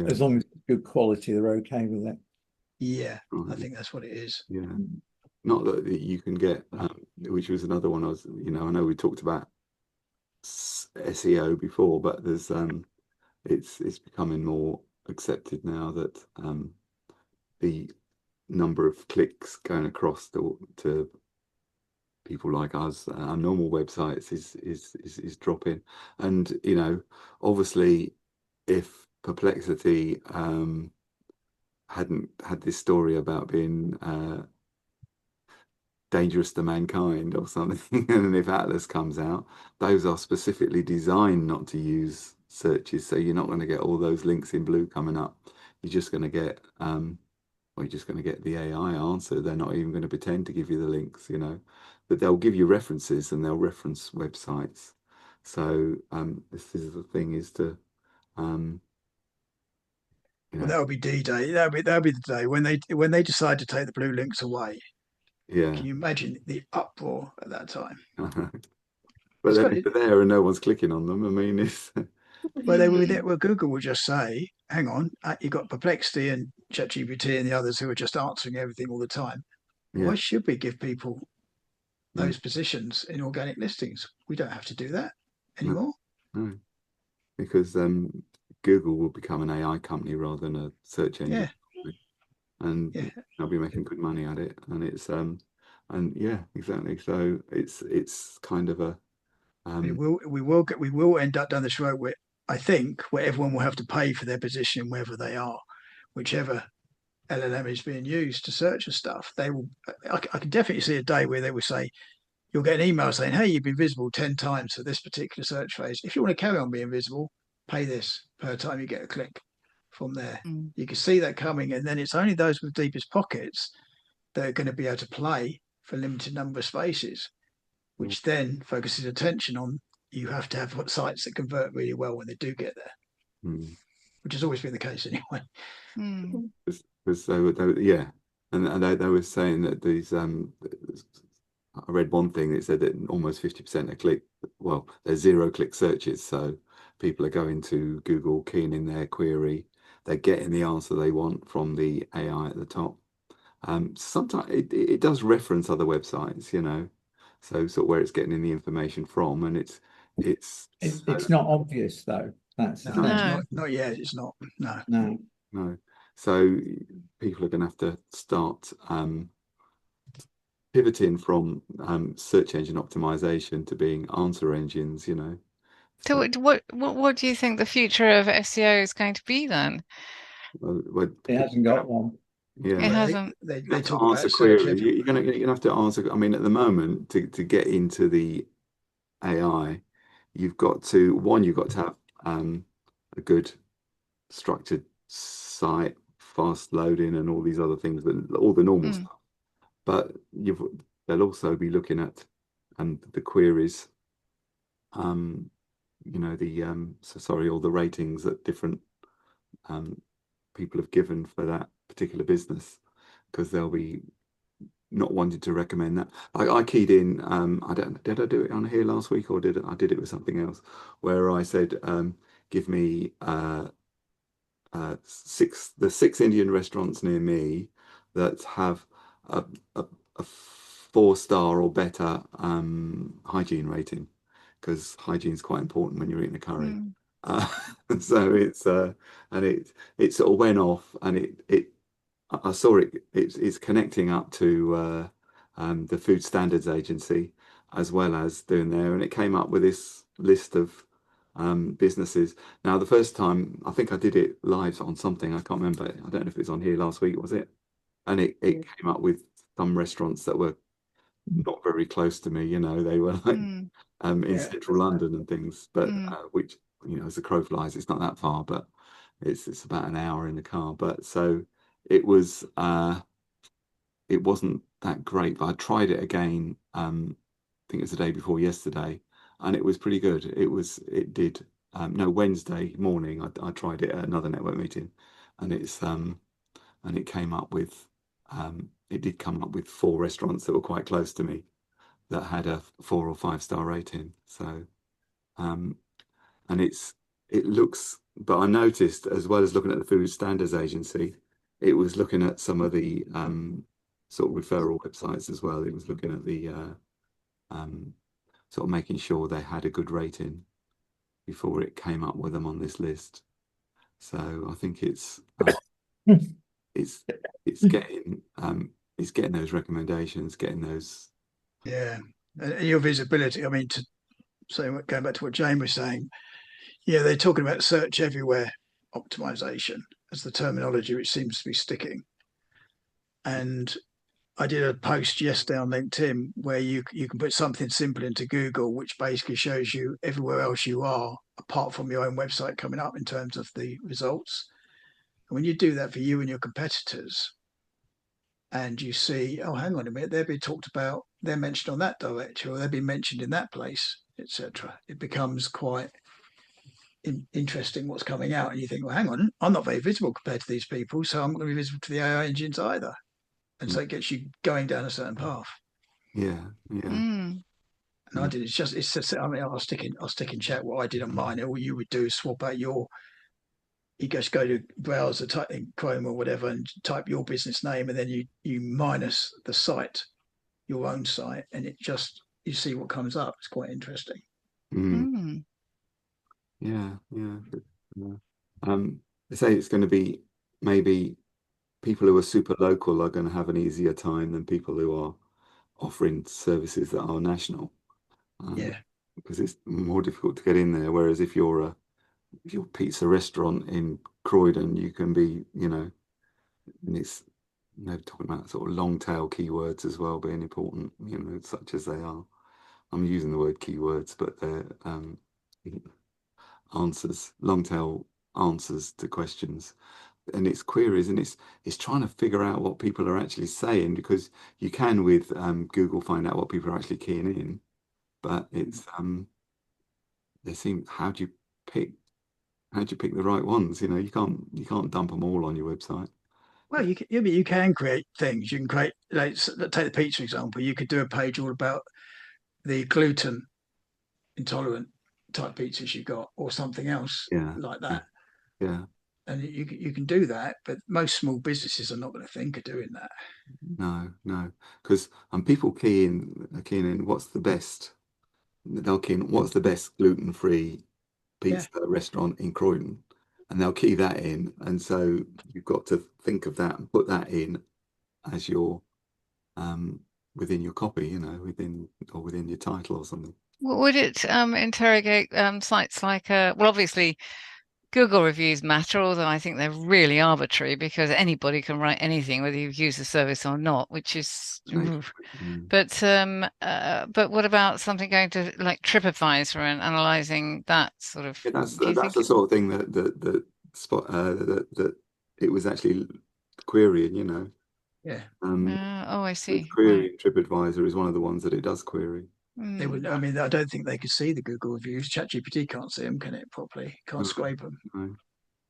Speaker 3: as long as it's good quality, they're okay with it.
Speaker 2: Yeah, I think that's what it is.
Speaker 1: Yeah. Not that you can get, which was another one I know we talked about SEO before, but there's it's becoming more accepted now that the number of clicks going across to people like us, our normal websites is dropping, and obviously if Perplexity hadn't had this story about being dangerous to mankind or something. And if Atlas comes out, those are specifically designed not to use searches. So you're not going to get all those links in blue coming up. You're just going to get you're just going to get the AI answer. They're not even going to pretend to give you the links, but they'll give you references and they'll reference websites. So this is the thing is to
Speaker 2: Well, that'll be D-Day. That'll be the day when they decide to take the blue links away.
Speaker 1: yeah.
Speaker 2: Can you imagine the uproar at that time?
Speaker 1: But
Speaker 2: It's
Speaker 1: then
Speaker 2: got
Speaker 1: if they're there and no one's clicking on them, I mean, it's
Speaker 2: well, they will be there. Well, Google will just say, "Hang on, you've got Perplexity and ChatGPT and the others who are just answering everything all the time.
Speaker 1: yeah.
Speaker 2: Why should we give people
Speaker 1: Mm.
Speaker 2: those positions in organic listings? We don't have to do that
Speaker 1: No,
Speaker 2: anymore."
Speaker 1: no. Because Google will become an AI company rather than a search engine,
Speaker 2: Yeah,
Speaker 1: and
Speaker 2: yeah.
Speaker 1: they'll be making good money at it. And it's and yeah, exactly. So it's kind of a
Speaker 2: We will end up down this road where I think where everyone will have to pay for their position wherever they are, whichever LLM is being used to search for stuff. They will. I can definitely see a day where they will say you'll get an email saying, "Hey, you've been visible 10 times for this particular search phrase. If you want to carry on being visible, pay this per time you get a click from there."
Speaker 5: Mm.
Speaker 2: You can see that coming, and then it's only those with deepest pockets that are going to be able to play for a limited number of spaces, which then focuses attention on you have to have sites that convert really well when they do get there,
Speaker 1: mm,
Speaker 2: which has always been the case anyway.
Speaker 5: Mm.
Speaker 1: because yeah, and they were saying that these I read one thing that said that almost 50% of they're zero click searches. So people are going to Google, keying in their query, they're getting the answer they want from the AI at the top. Sometimes it does reference other websites, so sort of where it's getting the information from, and
Speaker 3: It's not obvious though. That's the
Speaker 2: No, it's
Speaker 3: thing.
Speaker 5: No.
Speaker 2: not yet. It's not. No.
Speaker 3: No.
Speaker 1: no. So people are going to have to start pivoting from search engine optimization to being answer engines,
Speaker 5: So
Speaker 1: So
Speaker 5: what do you think the future of SEO is going to be then?
Speaker 3: It hasn't got one.
Speaker 5: It
Speaker 1: yeah.
Speaker 2: Well,
Speaker 5: hasn't.
Speaker 1: You
Speaker 2: they
Speaker 1: have to
Speaker 2: talk
Speaker 1: answer
Speaker 2: about search
Speaker 1: queries.
Speaker 2: everywhere.
Speaker 1: You're gonna have to answer. I mean, at the moment, to get into the AI, you've got to have a good structured site, fast loading, and all these other things, but all the normal
Speaker 5: Mm.
Speaker 1: stuff. But they'll also be looking at the queries, all the ratings that different um, people have given for that particular business, because they'll be not wanted to recommend that. I keyed in. I don't. Did I do it on here last week, or did I did it with something else? Where I said, give me the six Indian restaurants near me that have a, a 4-star or better hygiene rating, because hygiene is quite important when you're eating a curry.
Speaker 5: Mm.
Speaker 1: Uh, so it's and it sort of went off, and it I saw it's connecting up to the Food Standards Agency as well as doing there, and it came up with this list of businesses. Now, the first time I think I did it live on something, I can't remember. I don't know if it was on here last week, was it? And it came up with some restaurants that were not very close to me. They were like
Speaker 5: Mm.
Speaker 1: in
Speaker 2: Yeah.
Speaker 1: central London and things, but
Speaker 5: Mm.
Speaker 1: which as the crow flies, it's not that far, but it's about an hour in the car. But so it was it wasn't that great. But I tried it again. I think it was the day before yesterday, and it was pretty good. It did. No, Wednesday morning I tried it at another network meeting, and and it came up with it did come up with 4 restaurants that were quite close to me that had a 4 or 5-star rating. So um, and it looks, but I noticed, as well as looking at the Food Standards Agency, it was looking at some of the sort of referral websites as well. It was looking at the um, sort of making sure they had a good rating before it came up with them on this list. So I think it's it's getting those recommendations, getting those.
Speaker 2: Yeah. And your visibility. I mean, going back to what Jane was saying, yeah, they're talking about search everywhere optimization as the terminology which seems to be sticking. And I did a post yesterday on LinkedIn where you can put something simple into Google, which basically shows you everywhere else you are, apart from your own website coming up in terms of the results. And when you do that for you and your competitors, and you see, oh, hang on a minute, they're being talked about, they're mentioned on that directory, or they've been mentioned in that place, etc. It becomes quite interesting what's coming out, and you think, well, hang on, I'm not very visible compared to these people, so I'm not going to be visible to the AI engines either. And so it gets you going down a certain path.
Speaker 1: Yeah, yeah.
Speaker 2: And I did. It's just. I mean, I'll stick in chat what I did on mine. All you would do is swap out you just go to browser, type in Chrome or whatever, and type your business name, and then you minus the site, your own site, and it just you see what comes up. It's quite interesting.
Speaker 1: Yeah, yeah. They say it's going to be maybe people who are super local are going to have an easier time than people who are offering services that are national.
Speaker 2: Yeah.
Speaker 1: Because it's more difficult to get in there. Whereas if you're a pizza restaurant in Croydon, you can be, and it's talking about sort of long tail keywords as well being important, such as they are. I'm using the word keywords, but they're long tail answers to questions. And it's queries, and it's trying to figure out what people are actually saying, because you can with Google find out what people are actually keying in, but it's how do you pick the right ones? You can't dump them all on your website.
Speaker 2: Well, you can create things. You can create, like, take the pizza example. You could do a page all about the gluten intolerant type pizzas you got, or something else like that.
Speaker 1: Yeah.
Speaker 2: And you can do that, but most small businesses are not going to think of doing that.
Speaker 1: No, because people key in what's the best. They'll key in what's the best gluten-free pizza restaurant in Croydon, and they'll key that in, and so you've got to think of that and put that in as your within your copy, within your title or something.
Speaker 5: Would it interrogate sites like well, obviously Google reviews matter, although I think they're really arbitrary, because anybody can write anything whether you've used the service or not, which is but what about something going to like TripAdvisor and analyzing that sort of?
Speaker 1: That's the sort of thing that it was actually querying,
Speaker 2: Yeah.
Speaker 5: I see.
Speaker 1: Querying TripAdvisor is one of the ones that it does query.
Speaker 2: They would. I mean, I don't think they could see the Google reviews. ChatGPT can't see them, can it? Properly, can't scrape them.
Speaker 1: No.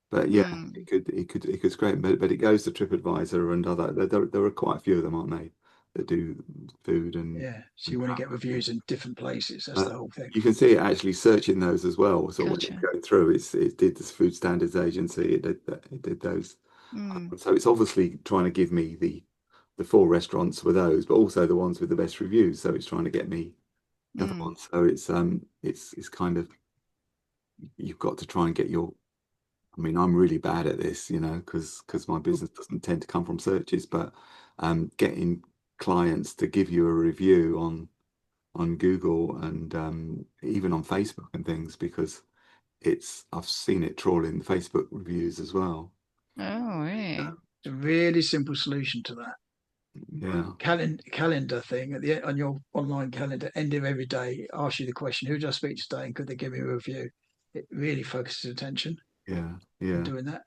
Speaker 1: But yeah, it could scrape them. But it goes to TripAdvisor and other. There are quite a few of them, aren't they, that do food and
Speaker 2: So you want to get reviews in different places. That's the whole thing.
Speaker 1: You can see it actually searching those as well. So when it's going through, it did this Food Standards Agency. It did those. So it's obviously trying to give me the 4 restaurants with those, but also the ones with the best reviews. So it's trying to get me the other ones. So it's kind of, you've got to try and get your. I mean, I'm really bad at this, because my business doesn't tend to come from searches, but getting clients to give you a review on Google and even on Facebook and things, because I've seen it trawling the Facebook reviews as well.
Speaker 5: Oh, really?
Speaker 2: It's a really simple solution to that.
Speaker 1: Yeah.
Speaker 2: Calendar thing at the on your online calendar, end of every day, ask you the question, who did I speak to today, and could they give me a review? It really focuses attention.
Speaker 1: Yeah.
Speaker 2: Doing that.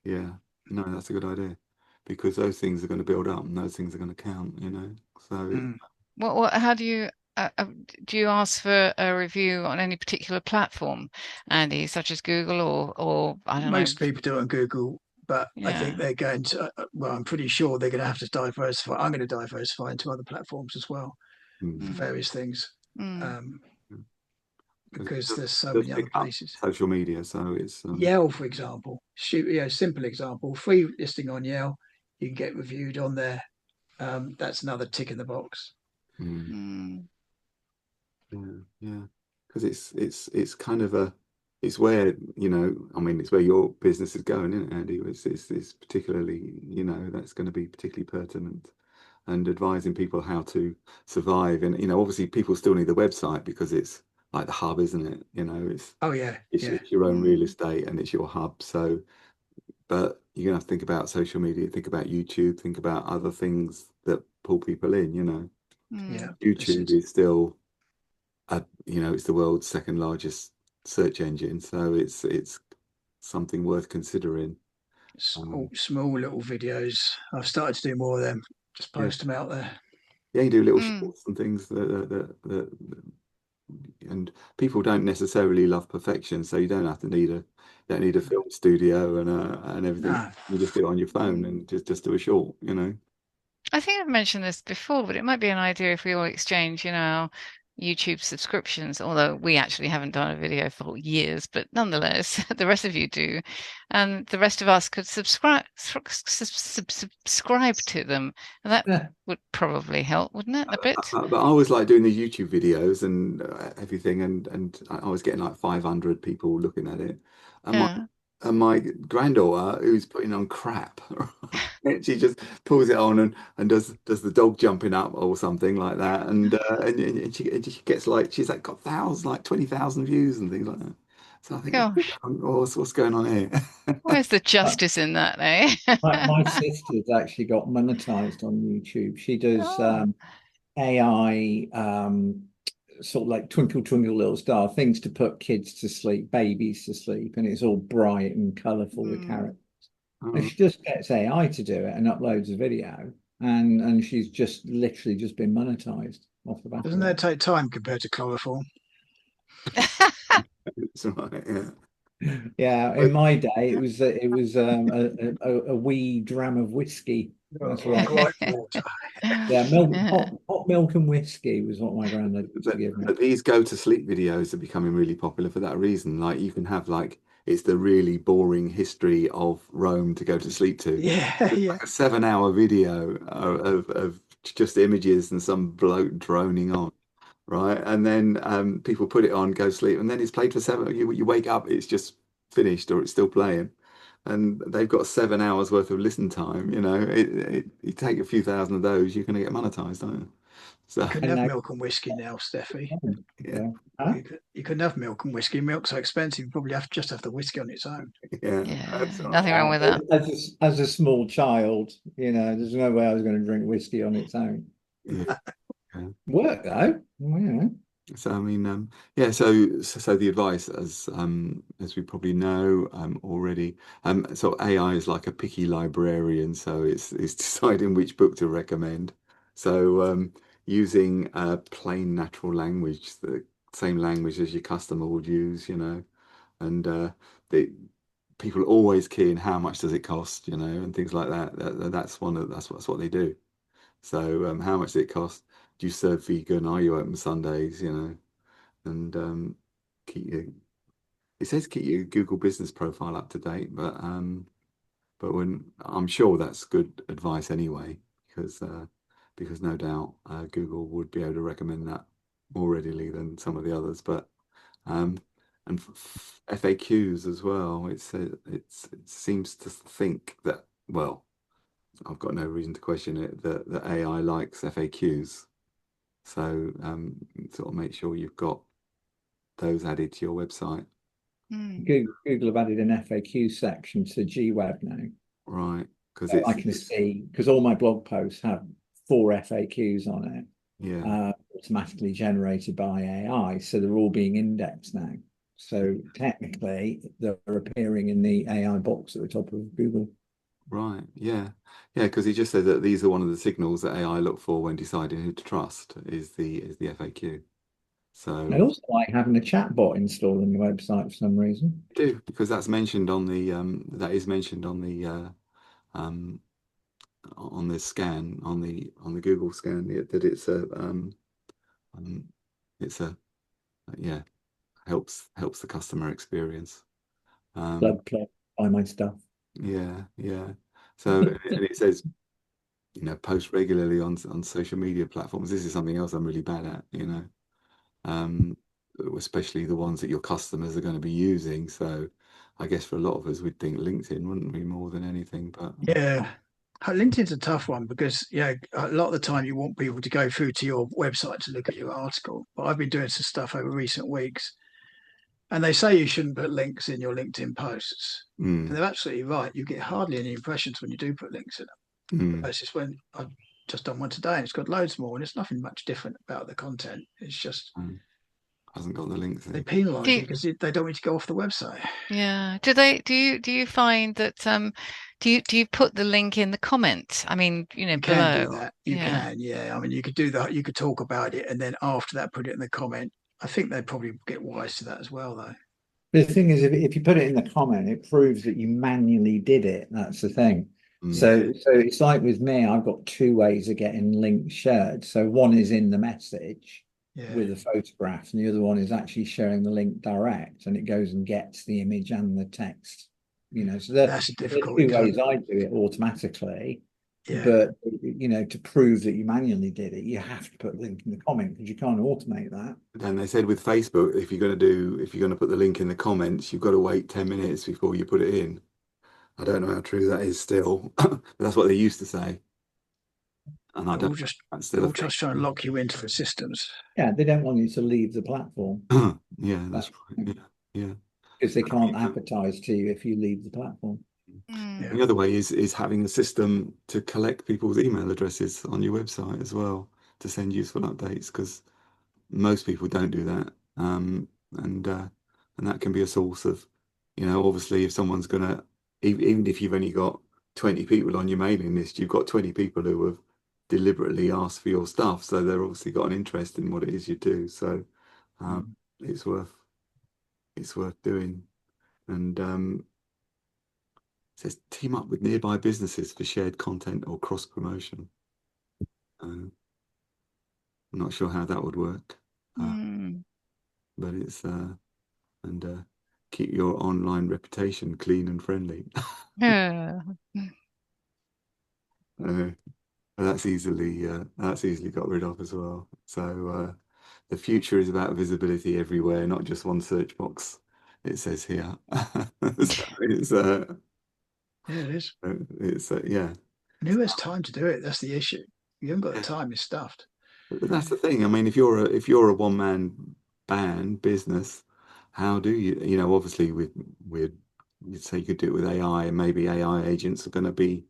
Speaker 1: Yeah. No, that's a good idea, because those things are going to build up and those things are going to count, So
Speaker 5: how do you ask for a review on any particular platform, Andy, such as Google or I don't know?
Speaker 2: Most people do it on Google, but I think they're going to. Well, I'm pretty sure they're going to have to diversify. I'm going to diversify into other platforms as well for various things, because there's so many other places.
Speaker 1: Social media, so it's
Speaker 2: Yale, for example. Simple example. Free listing on Yale, you can get reviewed on there. That's another tick in the box.
Speaker 1: Yeah, because it's kind of it's where I mean, it's where your business is going, isn't it, Andy? It's particularly, that's going to be particularly pertinent, and advising people how to survive. And obviously people still need the website because it's like the hub, isn't it?
Speaker 2: Oh yeah, yeah.
Speaker 1: It's your own real estate and it's your hub. So, but you're gonna have to think about social media, think about YouTube, think about other things that pull people in.
Speaker 2: Yeah, this
Speaker 1: YouTube
Speaker 2: is
Speaker 1: is still it's the world's second largest search engine, so it's something worth considering.
Speaker 2: all small little videos. I've started to do more of them. Just
Speaker 1: Yeah,
Speaker 2: post them out there.
Speaker 1: yeah, you do little
Speaker 5: Mm.
Speaker 1: shorts and things and people don't necessarily love perfection, so you don't need a film studio and everything.
Speaker 2: No,
Speaker 1: You just do it on your phone and just do a short.
Speaker 5: I think I've mentioned this before, but it might be an idea if we all exchange, our YouTube subscriptions, although we actually haven't done a video for years, but nonetheless, the rest of you do. And the rest of us could subscribe to them. And that
Speaker 3: Yeah.
Speaker 5: would probably help, wouldn't it? A bit?
Speaker 1: But I always like doing the YouTube videos and everything, and I was getting like 500 people looking at it. And my
Speaker 5: Yeah.
Speaker 1: and my granddaughter, who's putting on crap, she just pulls it on and does the dog jumping up or something like that, and she gets like she's like got thousands, like 20,000 views and things like that. So I think,
Speaker 5: Gosh,
Speaker 1: what's going on here?
Speaker 5: where's the justice in that, eh?
Speaker 3: My sister's actually got monetized on YouTube. She does
Speaker 5: Oh.
Speaker 3: AI, sort of like twinkle twinkle little star things to put kids to sleep, babies to sleep, and it's all bright and colourful, the
Speaker 5: Mm.
Speaker 3: characters. And
Speaker 1: Oh,
Speaker 3: she just gets AI to do it and uploads a video, and she's just literally just been monetized off the back
Speaker 2: doesn't
Speaker 3: of
Speaker 2: that
Speaker 3: it.
Speaker 2: take time compared to chloroform?
Speaker 1: it's right, yeah.
Speaker 3: Yeah, in my day, it was a wee dram of whiskey. That's
Speaker 2: Or
Speaker 3: right.
Speaker 2: gripe water.
Speaker 3: Yeah, milk,
Speaker 5: Yeah.
Speaker 3: hot milk and whiskey was what my granddad used to give me.
Speaker 1: But these go to sleep videos are becoming really popular for that reason. Like you can have like it's the really boring history of Rome to go to sleep to.
Speaker 2: Yeah,
Speaker 1: It's
Speaker 2: yeah.
Speaker 1: like a 7 hour video of just images and some bloke droning on, right? And then people put it on, go to sleep, and then it's played for seven. You wake up, it's just finished or it's still playing. And they've got 7 hours worth of listen time. You take a few thousand of those, you're going to get monetized, aren't you? So,
Speaker 2: You couldn't
Speaker 3: And
Speaker 2: have
Speaker 3: now,
Speaker 2: milk and whiskey now, Steffi.
Speaker 1: yeah,
Speaker 3: yeah. Huh?
Speaker 2: You couldn't have milk and whiskey. Milk's so expensive. You probably just have the whiskey on its own.
Speaker 1: yeah,
Speaker 5: Yeah.
Speaker 1: that's right.
Speaker 5: Nothing wrong with that.
Speaker 3: As a small child, there's no way I was going to drink whiskey on its own.
Speaker 1: Yeah. Yeah.
Speaker 3: Work though, well,
Speaker 1: So I mean, yeah. So the advice, as we probably know already, so AI is like a picky librarian. So it's deciding which book to recommend. So using plain natural language, the same language as your customer would use, and the people always key in how much does it cost, and things like that. That's what they do. So, how much does it cost? Do you serve vegan? Are you open Sundays? And keep your it says keep your Google business profile up to date, but when I'm sure that's good advice anyway, because no doubt Google would be able to recommend that more readily than some of the others. But um, and FAQs as well. It seems to think that well. I've got no reason to question it that AI likes FAQs. So sort of make sure you've got those added to your website.
Speaker 5: Mm.
Speaker 3: Google have added an FAQ section to GWeb now.
Speaker 1: Right. Because
Speaker 3: So I can see, because all my blog posts have 4 FAQs on it,
Speaker 1: yeah,
Speaker 3: automatically generated by AI. So they're all being indexed now. So technically, they're appearing in the AI box at the top of Google.
Speaker 1: right. Yeah. Yeah, because he just said that these are one of the signals that AI look for when deciding who to trust is the FAQ.
Speaker 3: I
Speaker 1: So
Speaker 3: also like having a chat bot installed on the website for some reason.
Speaker 1: do because that's mentioned on the that is mentioned um on the scan on the Google scan that um it's a yeah helps the customer experience. Um,
Speaker 3: Plug, buy my stuff.
Speaker 1: yeah, yeah. So and it says, post regularly on social media platforms. This is something else I'm really bad at, um, especially the ones that your customers are going to be using. So I guess for a lot of us, we'd think LinkedIn, wouldn't we, more than anything? But
Speaker 2: Yeah, LinkedIn's a tough one because a lot of the time you want people to go through to your website to look at your article. But I've been doing some stuff over recent weeks, and they say you shouldn't put links in your LinkedIn posts, and they're absolutely right. You get hardly any impressions when you do put links in them. It's just when I've just done one today, and it's got loads more, and it's nothing much different about the content. It's just
Speaker 1: Hasn't got the links
Speaker 2: they
Speaker 1: in.
Speaker 2: penalise you because they don't want you to go off the website.
Speaker 5: Yeah. Do you find that do you put the link in the comments? I mean,
Speaker 2: You
Speaker 5: below.
Speaker 2: can do that. You
Speaker 5: Yeah.
Speaker 2: can, yeah. I mean, you could do that. You could talk about it, and then after that, put it in the comment. I think they'd probably get wise to that as well, though.
Speaker 3: The thing is, if you put it in the comment, it proves that you manually did it. That's the thing. So it's like with me, I've got two ways of getting links shared. So one is in the message with a photograph, and the other one is actually sharing the link direct, and it goes and gets the image and the text. So
Speaker 2: That's a
Speaker 3: there's
Speaker 2: difficult
Speaker 3: two ways I do it automatically.
Speaker 2: Yeah.
Speaker 3: But to prove that you manually did it, you have to put a link in the comment because you can't automate that.
Speaker 1: And they said with Facebook, if you're going to put the link in the comments, you've got to wait 10 minutes before you put it in. I don't know how true that is still, but that's what they used to say. And I don't. That's still
Speaker 2: all just trying to lock you into the systems.
Speaker 3: Yeah, they don't want you to leave the platform.
Speaker 1: Yeah, that's right. Yeah.
Speaker 3: Because they can't advertise to you if you leave the platform.
Speaker 1: The other way is having a system to collect people's email addresses on your website as well to send useful updates, because most people don't do that. And that can be a source of, obviously if someone's gonna, even if you've only got 20 people on your mailing list, you've got 20 people who have deliberately asked for your stuff, so they're obviously got an interest in what it is you do. So it's worth doing. And it says team up with nearby businesses for shared content or cross promotion. I'm not sure how that would work, but it's keep your online reputation clean and friendly.
Speaker 5: Yeah.
Speaker 1: That's easily got rid of as well. So the future is about visibility everywhere, not just one search box. It says here. So it's
Speaker 2: Yeah, it is.
Speaker 1: It's yeah.
Speaker 2: And who has time to do it? That's the issue. You haven't got the time. You're stuffed.
Speaker 1: But that's the thing. I mean, if you're a one man band business, how do you obviously you'd say you could do it with AI, and maybe AI agents are going to be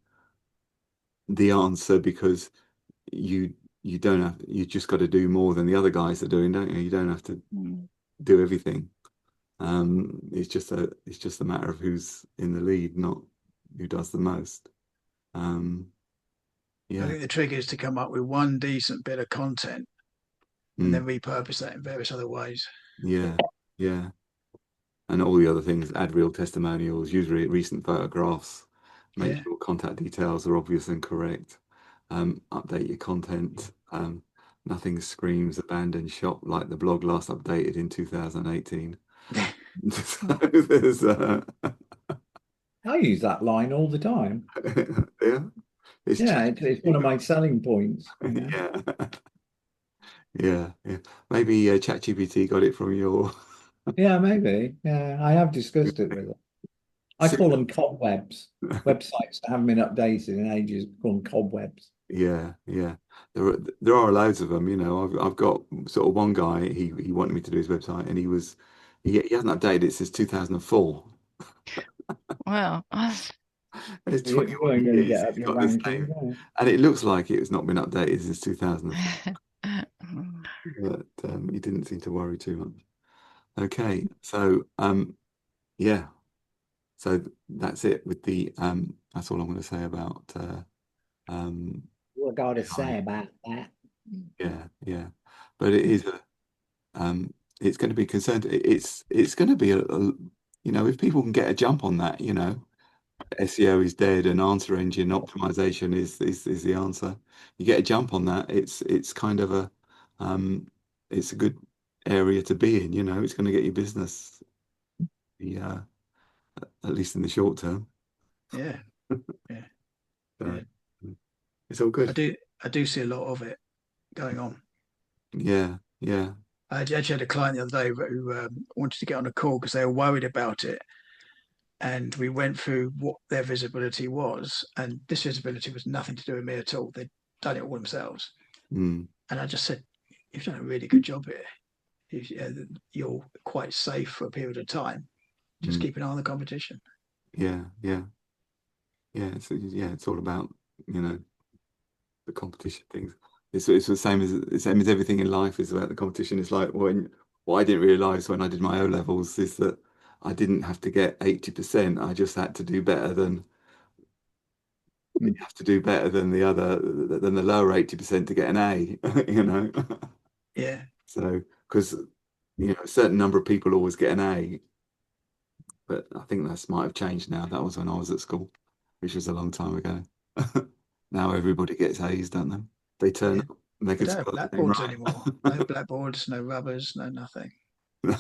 Speaker 1: the answer, because you don't have you just got to do more than the other guys are doing, don't you? You don't have to do everything. It's just a matter of who's in the lead, not who does the most.
Speaker 2: I think the trick is to come up with one decent bit of content and then repurpose that in various other ways.
Speaker 1: Yeah. And all the other things: add real testimonials, use recent photographs, make sure contact details are obvious and correct, update your content. Nothing screams abandoned shop like the blog last updated in 2018. So there's
Speaker 3: I use that line all the time. It's one of my selling points.
Speaker 1: Yeah. Maybe ChatGPT got it from your.
Speaker 3: Yeah, maybe. Yeah, I have discussed it with it. I call them cobwebs. Websites that haven't been updated in ages, call them cobwebs.
Speaker 1: Yeah. There are loads of them. I've got sort of one guy. He wanted me to do his website, and he hasn't updated it since 2004.
Speaker 5: Wow.
Speaker 1: It's 21 years he's got this name, and it looks like it's not been updated since 2004. But he didn't seem to worry too much. Okay, so yeah, so that's it with the that's all I'm going to say about
Speaker 3: what I got to say about that.
Speaker 1: Yeah, but it is it's going to be concerned. It's going to be if people can get a jump on that, SEO is dead and answer engine optimization is the answer. You get a jump on that, it's kind of it's a good area to be in. It's going to get you business, at least in the short term.
Speaker 2: Yeah.
Speaker 1: So, it's all good.
Speaker 2: I do see a lot of it going on.
Speaker 1: Yeah.
Speaker 2: I actually had a client the other day who wanted to get on a call because they were worried about it. and we went through what their visibility was, and this visibility was nothing to do with me at all. They'd done it all themselves.
Speaker 1: Mm.
Speaker 2: And I just said, you've done a really good job here. You're quite safe for a period of time. Just keep an eye on the competition.
Speaker 1: Yeah, yeah, yeah. It's all about, the competition things. It's the same as everything in life is about the competition. It's like what I didn't realize when I did my O levels is that I didn't have to get 80%. I just had to do better than you have to do better than the lower 80% to get an A,
Speaker 2: Yeah.
Speaker 1: So because a certain number of people always get an A, but I think that might have changed now. That was when I was at school, which was a long time ago. Now everybody gets A's, don't they? They turn up and they
Speaker 2: They
Speaker 1: can
Speaker 2: don't have
Speaker 1: spell their name
Speaker 2: blackboards
Speaker 1: right.
Speaker 2: anymore. No blackboards, no rubbers, no nothing.
Speaker 1: No.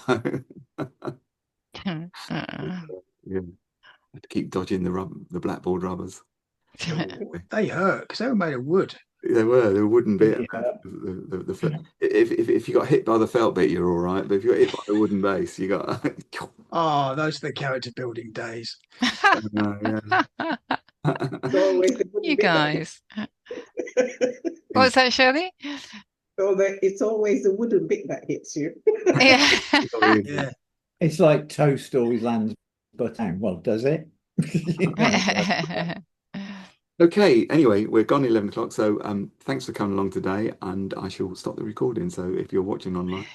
Speaker 5: Uh,
Speaker 1: Yeah. Had to keep dodging the blackboard rubbers.
Speaker 2: They hurt because they were made of wood.
Speaker 1: They were wooden bit.
Speaker 3: Yeah.
Speaker 1: If you got hit by the felt bit, you're all right. But if you got hit by the wooden base, you got.
Speaker 2: Oh, those are the character building days.
Speaker 1: Yeah.
Speaker 4: It's always the wooden
Speaker 5: You
Speaker 4: bit that
Speaker 5: guys. What was that, Shirley?
Speaker 4: it's always the wooden bit that hits you.
Speaker 5: Yeah.
Speaker 2: Yeah.
Speaker 3: It's like toast always lands but down. Well, does it?
Speaker 1: Okay. Anyway, we're gone 11 o'clock. So thanks for coming along today, and I shall stop the recording. So if you're watching online,